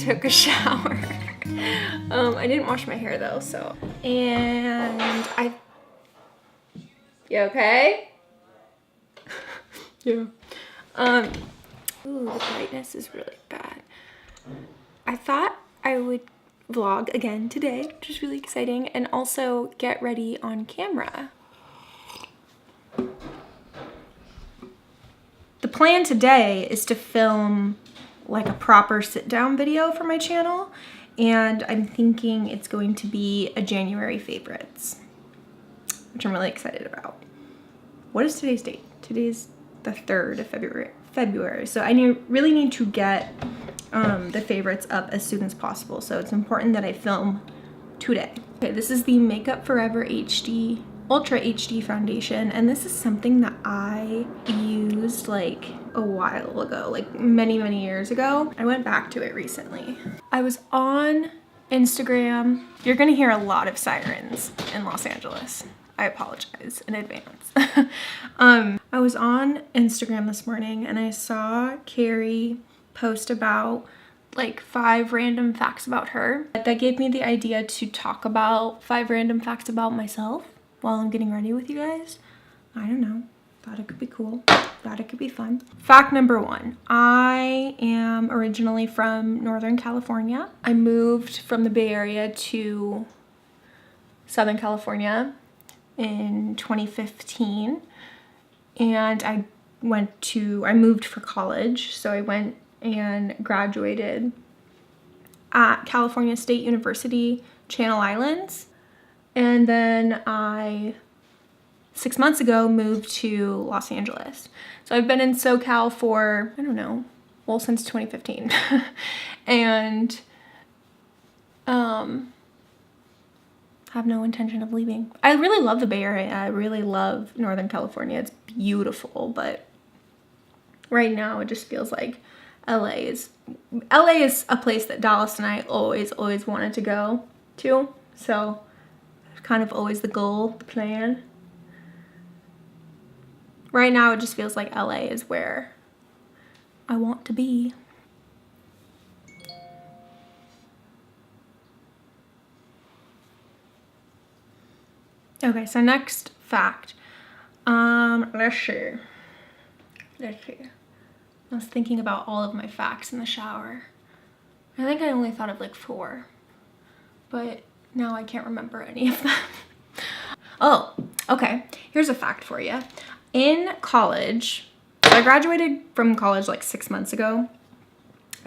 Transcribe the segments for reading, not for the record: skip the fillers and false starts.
took a shower. I didn't wash my hair though, so. And you okay? Yeah. Ooh, the brightness is really bad. I thought I would vlog again today, which is really exciting, and also get ready on camera. The plan today is to film like a proper sit-down video for my channel, and I'm thinking it's going to be a January favorites, which I'm really excited about. What is today's date? Today's the 3rd of February. So I really need to get the favorites up as soon as possible. So it's important that I film today. Okay, this is the Makeup Forever HD Ultra HD foundation, and this is something that I used like a while ago, like many years ago. I went back to it recently. I was on Instagram. You're gonna hear a lot of sirens in Los Angeles. I apologize in advance. I was on Instagram this morning and I saw Carrie post about like 5 random facts about her. That gave me the idea to talk about 5 random facts about myself while I'm getting ready with you guys. I don't know, thought it could be cool, thought it could be fun. Fact number 1, I am originally from Northern California. I moved from the Bay Area to Southern California in 2015, and I moved for college, so I went and graduated at California State University, Channel Islands. And then I, 6 months ago, moved to Los Angeles. So I've been in SoCal for, I don't know, well, since 2015. And have no intention of leaving. I really love the Bay Area. I really love Northern California. It's beautiful, but right now it just feels like LA is a place that Dallas and I always wanted to go to. So kind of always the goal, the plan. Right now it just feels like LA is where I want to be. Okay, so next fact. Let's see. I was thinking about all of my facts in the shower. I think I only thought of like 4, but now I can't remember any of them. Oh, okay. Here's a fact for you. In college, so I graduated from college like 6 months ago,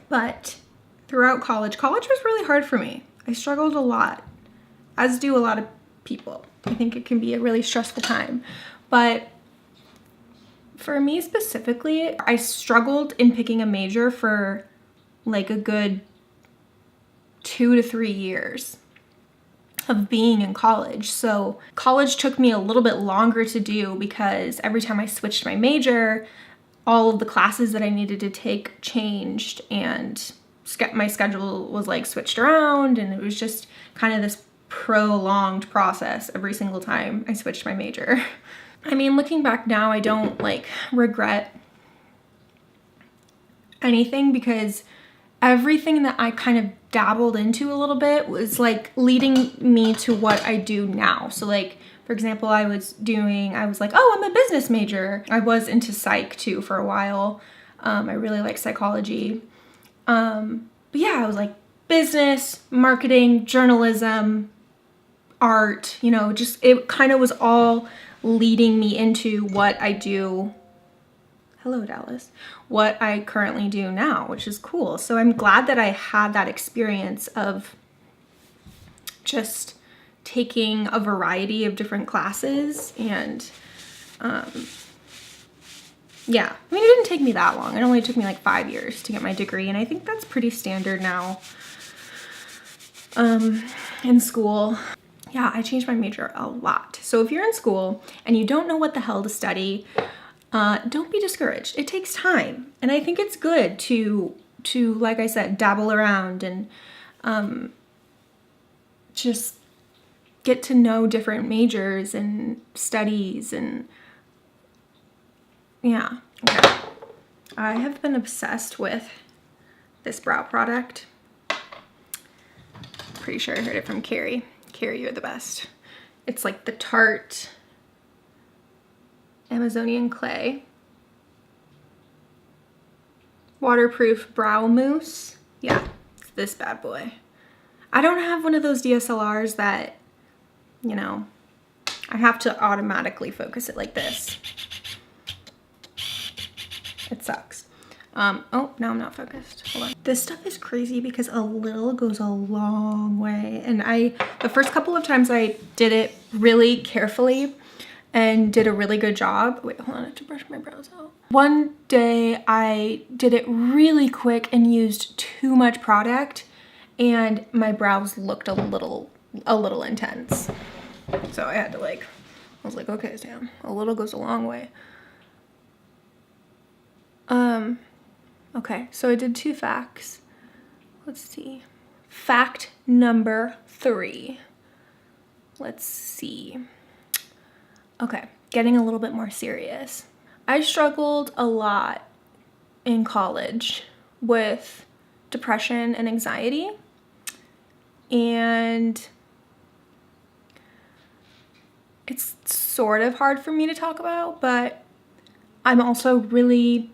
but throughout college was really hard for me. I struggled a lot, as do a lot of people. I think it can be a really stressful time, but for me specifically, I struggled in picking a major for like a good 2 to 3 years of being in college. So college took me a little bit longer to do because every time I switched my major, all of the classes that I needed to take changed, and my schedule was like switched around, and it was just kind of this prolonged process every single time I switched my major. I mean, looking back now, I don't like regret anything because everything that I kind of dabbled into a little bit was like leading me to what I do now. So like, for example, I was like, oh, I'm a business major. I was into psych too for a while. I really like psychology. But yeah, I was like business, marketing, journalism, art, you know, just it kind of was all leading me into what I do. Hello, Dallas. What I currently do now, which is cool. So I'm glad that I had that experience of just taking a variety of different classes, and yeah, I mean, it didn't take me that long. It only took me like 5 years to get my degree, and I think that's pretty standard now in school. Yeah, I changed my major a lot. So if you're in school and you don't know what the hell to study, don't be discouraged. It takes time. And I think it's good to like I said, dabble around and just get to know different majors and studies, and yeah. Okay. I have been obsessed with this brow product. Pretty sure I heard it from Carrie. Carrie, you're the best. It's like the Tarte Amazonian Clay. Waterproof brow mousse. Yeah, it's this bad boy. I don't have one of those DSLRs that, you know, I have to automatically focus it like this. It sucks. Oh, now I'm not focused. Hold on. This stuff is crazy because a little goes a long way. And the first couple of times I did it really carefully and did a really good job. Wait, hold on, I have to brush my brows out. One day I did it really quick and used too much product and my brows looked a little intense. So I had to I was like, okay, Sam, a little goes a long way. Okay, so I did 2 facts. Let's see. Fact number 3. Let's see. Okay, getting a little bit more serious. I struggled a lot in college with depression and anxiety. And it's sort of hard for me to talk about, but I'm also really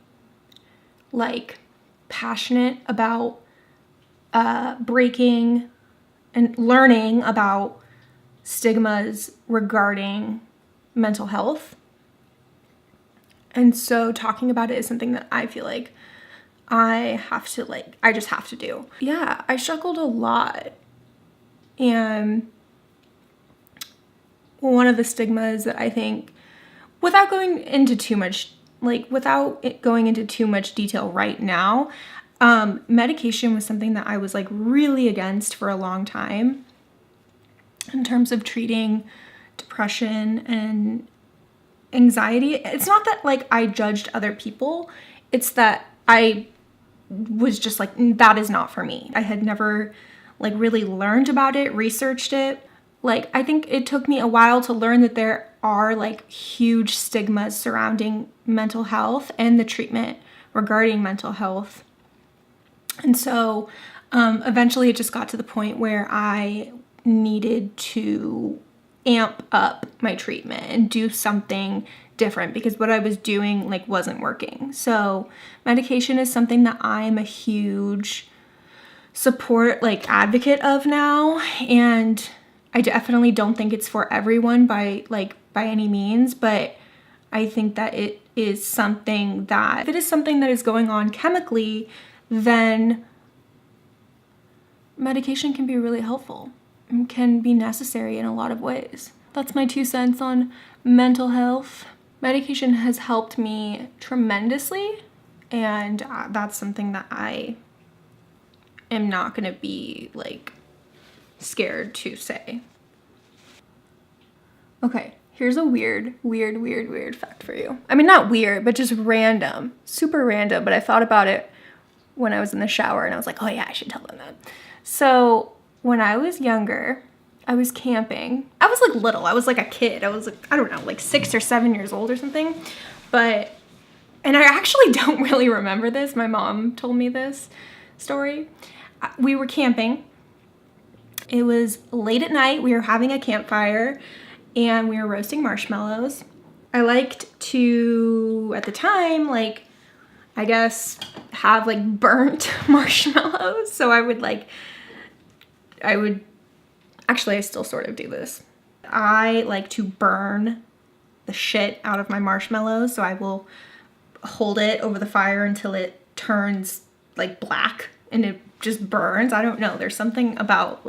passionate about breaking and learning about stigmas regarding mental health. And so talking about it is something that I feel like I just have to do. Yeah, I struggled a lot. And one of the stigmas that I think, without going into too much detail right now, medication was something that I was really against for a long time in terms of treating depression and anxiety. It's not that I judged other people, it's that I was just that is not for me. I had never really learned about it, researched it. I think it took me a while to learn that there are huge stigmas surrounding mental health and the treatment regarding mental health. And so eventually it just got to the point where I needed to amp up my treatment and do something different because what I was doing wasn't working. So medication is something that I'm a huge support advocate of now, and I definitely don't think it's for everyone by any means, but I think that it is something that if it is something that is going on chemically, then medication can be really helpful and can be necessary in a lot of ways. That's my 2 cents on mental health. Medication has helped me tremendously, and that's something that I am not gonna be scared to say. Okay, here's a weird fact for you. I mean, not weird, but just random, super random, but I thought about it when I was in the shower and I was like, oh yeah, I should tell them that. So when I was younger, I was camping. I was little, I was a kid. I was I don't know, 6 or 7 years old or something. And I actually don't really remember this. My mom told me this story. We were camping. It was late at night. We were having a campfire and we were roasting marshmallows. I liked to, at the time, I guess, have burnt marshmallows. So I would actually, I still sort of do this. I like to burn the shit out of my marshmallows. So I will hold it over the fire until it turns black and it just burns. I don't know. There's something about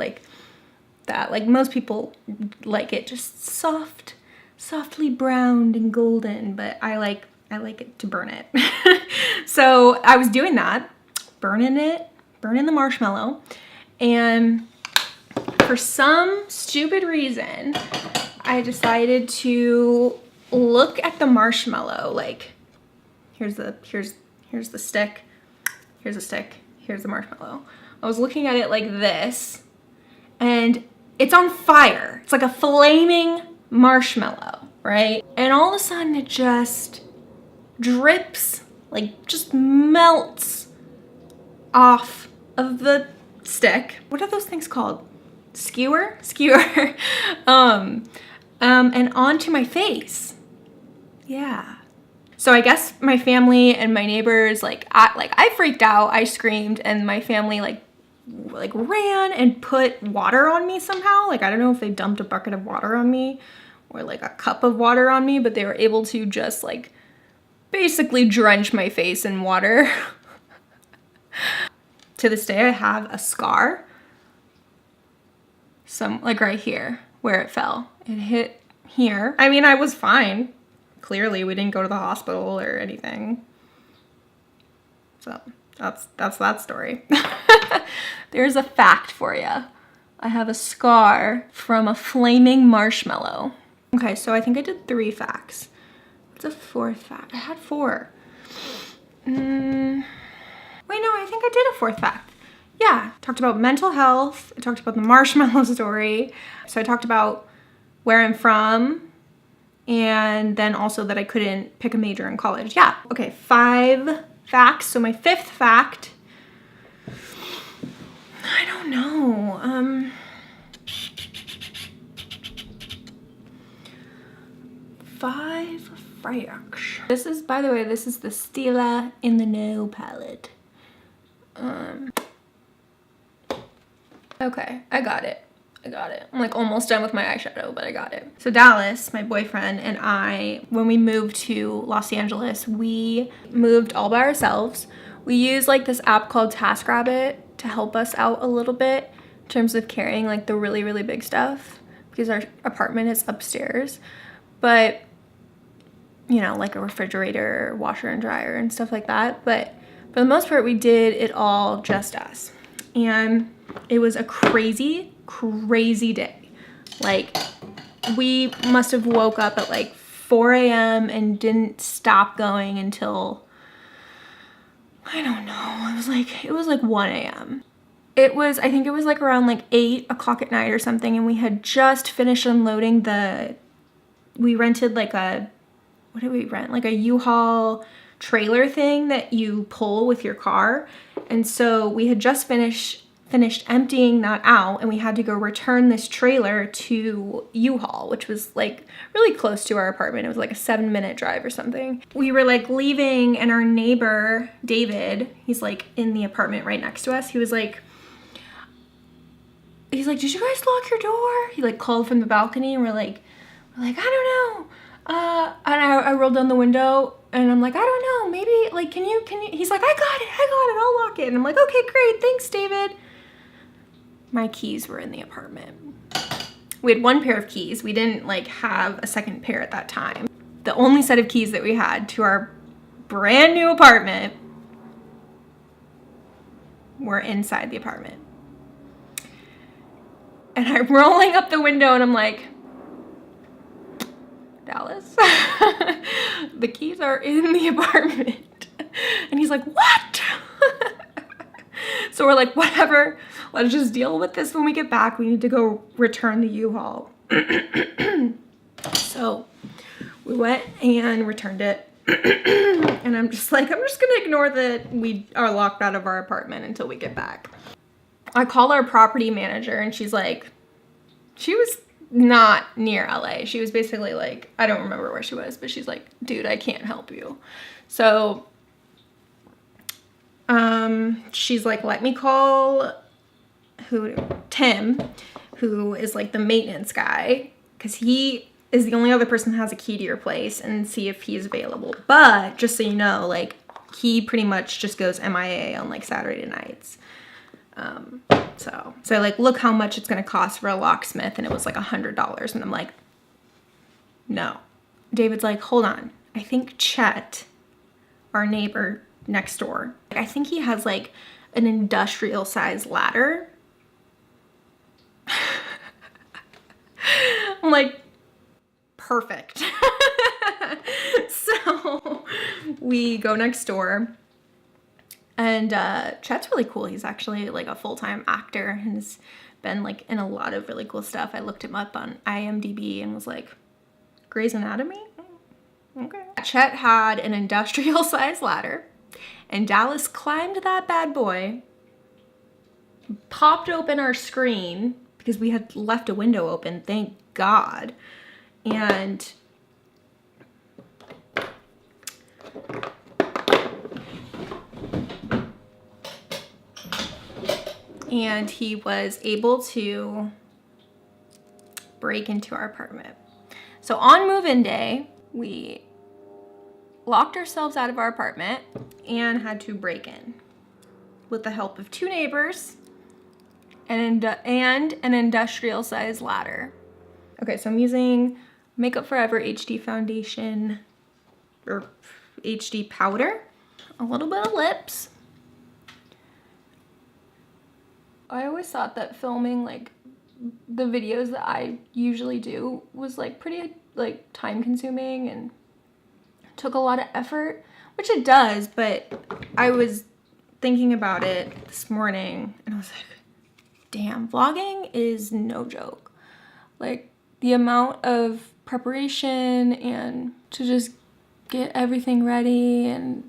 that. Most people like it just softly browned and golden, but I like it to burn it. So I was doing that, burning the marshmallow, and for some stupid reason, I decided to look at the marshmallow. Here's the stick, here's a stick, here's the marshmallow. I was looking at it like this, and it's on fire. It's like a flaming marshmallow, right? And all of a sudden it just drips, just melts off of the stick. What are those things called? skewer, and onto my face. Yeah. So I guess my family and my neighbors, I freaked out, I screamed, and my family like ran and put water on me somehow. Like, I don't know if they dumped a bucket of water on me or like a cup of water on me, but they were able to just like basically drench my face in water. To this day, I have a scar, like right here where it fell. It hit here. I mean, I was fine. Clearly, we didn't go to the hospital or anything. So that's that story. There's a fact for you. I have a scar from a flaming marshmallow. Okay, so I think I did 3 facts. What's a 4th fact? I had 4. Wait, no, I think I did a 4th fact. Yeah, talked about mental health. I talked about the marshmallow story. So I talked about where I'm from, and then also that I couldn't pick a major in college. Yeah. Okay, 5 facts. So my 5th fact, I don't know. 5 facts. This is, by the way, this is the Stila in the No palette. Okay, I got it. I'm like almost done with my eyeshadow, but I got it. So Dallas, my boyfriend, and I, when we moved to Los Angeles, we moved all by ourselves. We use like this app called TaskRabbit to help us out a little bit in terms of carrying like the really, really big stuff because our apartment is upstairs. But, you know, like a refrigerator, washer and dryer and stuff like that. But for the most part, we did it all just us. And it was a crazy day. Like, we must have woke up at like 4 a.m. and didn't stop going until, I don't know, it was like 1 a.m. I think it was like around like 8 o'clock at night or something, and we had just finished unloading we rented like what did we rent? Like a U-Haul trailer thing that you pull with your car. And so we had just finished emptying that out, and we had to go return this trailer to U-Haul, which was like really close to our apartment. It was like a 7-minute drive or something. We were like leaving, and our neighbor, David, he's like in the apartment right next to us. He's like, did you guys lock your door? He like called from the balcony, and we're like, I don't know. And I rolled down the window, and I'm like, I don't know, maybe like, can you, he's like, I got it, I'll lock it. And I'm like, okay, great, thanks, David. My keys were in the apartment. We had 1 pair of keys. We didn't like have a second pair at that time. The only set of keys that we had to our brand new apartment were inside the apartment. And I'm rolling up the window, and I'm like, Dallas, the keys are in the apartment. And he's like, what? So we're like, whatever, let's just deal with this when we get back. We need to go return the U-Haul. So we went and returned it. And I'm just gonna ignore that we are locked out of our apartment until we get back. I call our property manager, and she's like, she was not near LA. She was basically like, I don't remember where she was, but she's like, dude, I can't help you. So she's like, let me call Tim, who is like the maintenance guy, because he is the only other person that has a key to your place, and see if he's available. But just so you know, like, he pretty much just goes MIA on like Saturday nights. So I like, look how much it's going to cost for a locksmith, and it was like $100. And I'm like, no. David's like, hold on. I think Chet, our neighbor next door, I think he has like an industrial size ladder. I'm like, perfect. So we go next door. And Chet's really cool. He's actually like a full-time actor and has been like in a lot of really cool stuff. I looked him up on IMDb and was like, Grey's Anatomy? Okay. Chet had an industrial size ladder, and Dallas climbed that bad boy, popped open our screen, because we had left a window open, thank God. And he was able to break into our apartment. So on move-in day, we locked ourselves out of our apartment and had to break in with the help of 2 neighbors and an industrial-sized ladder. Okay, so I'm using Makeup Forever HD foundation, or HD powder, a little bit of lips. I always thought that filming like the videos that I usually do was like pretty like time consuming and took a lot of effort, which it does, but I was thinking about it this morning and I was like, damn, vlogging is no joke. Like the amount of preparation and to just get everything ready, and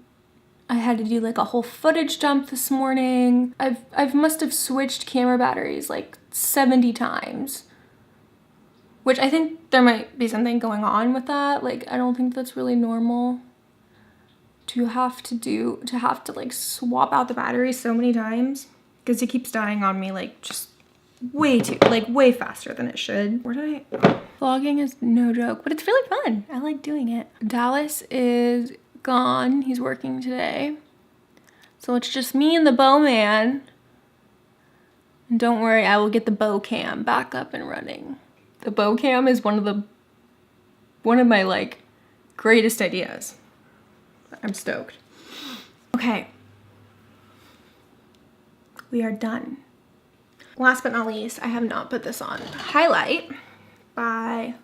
I had to do like a whole footage dump this morning. I've must have switched camera batteries like 70 times, which I think there might be something going on with that. Like, I don't think that's really normal to have to like swap out the batteries so many times, because it keeps dying on me like just way faster than it should. Vlogging is no joke, but it's really fun. I like doing it. Dallas is gone. He's working today. So it's just me and the bow man. And don't worry, I will get the bow cam back up and running. The bow cam is one of my like greatest ideas. I'm stoked. Okay. We are done. Last but not least, I have not put this on. Highlight by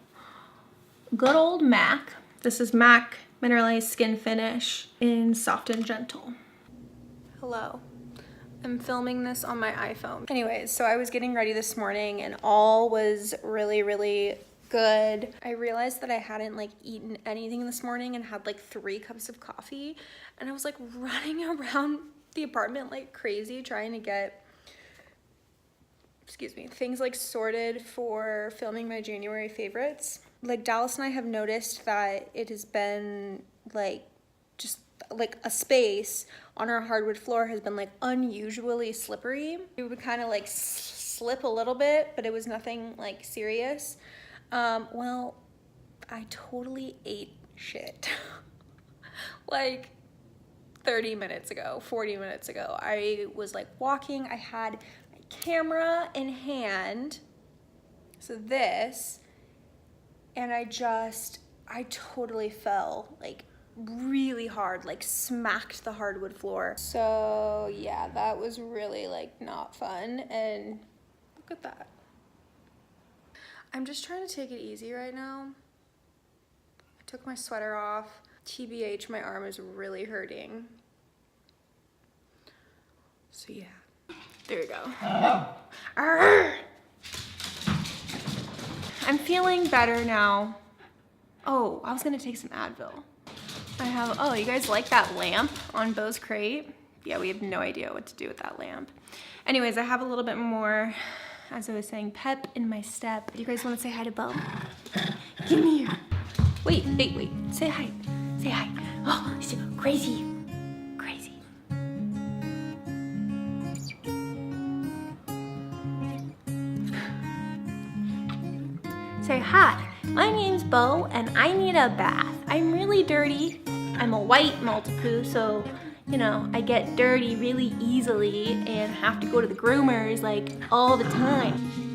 good old MAC. This is MAC Mineralized Skin Finish in Soft and Gentle. Hello. I'm filming this on my iPhone. Anyways, so I was getting ready this morning and all was really, really good. I realized that I hadn't like eaten anything this morning and had like 3 cups of coffee, and I was like running around the apartment like crazy trying to get, things like sorted for filming my January favorites. Like Dallas and I have noticed that it has been like just like a space on our hardwood floor has been like unusually slippery. It would kind of like slip a little bit, but it was nothing like serious. Well, I totally ate shit. Like 30 minutes ago, 40 minutes ago, I was like walking, I had my camera in hand, so this, and I totally fell like really hard, like smacked the hardwood floor. So yeah, that was really like not fun, and look at that. I'm just trying to take it easy right now. I took my sweater off. TBH, my arm is really hurting. So yeah, there you go. I'm feeling better now. Oh, I was gonna take some Advil. Oh, you guys like that lamp on Beau's crate? Yeah, we have no idea what to do with that lamp. Anyways, I have a little bit more, as I was saying, pep in my step. Do you guys want to say hi to Beau? Give me here. Wait. Say hi. Say hi. Oh, it's crazy. Crazy. Say hi. My name's Beau, and I need a bath. I'm really dirty. I'm a white Maltipoo, so you know, I get dirty really easily and have to go to the groomers like all the time.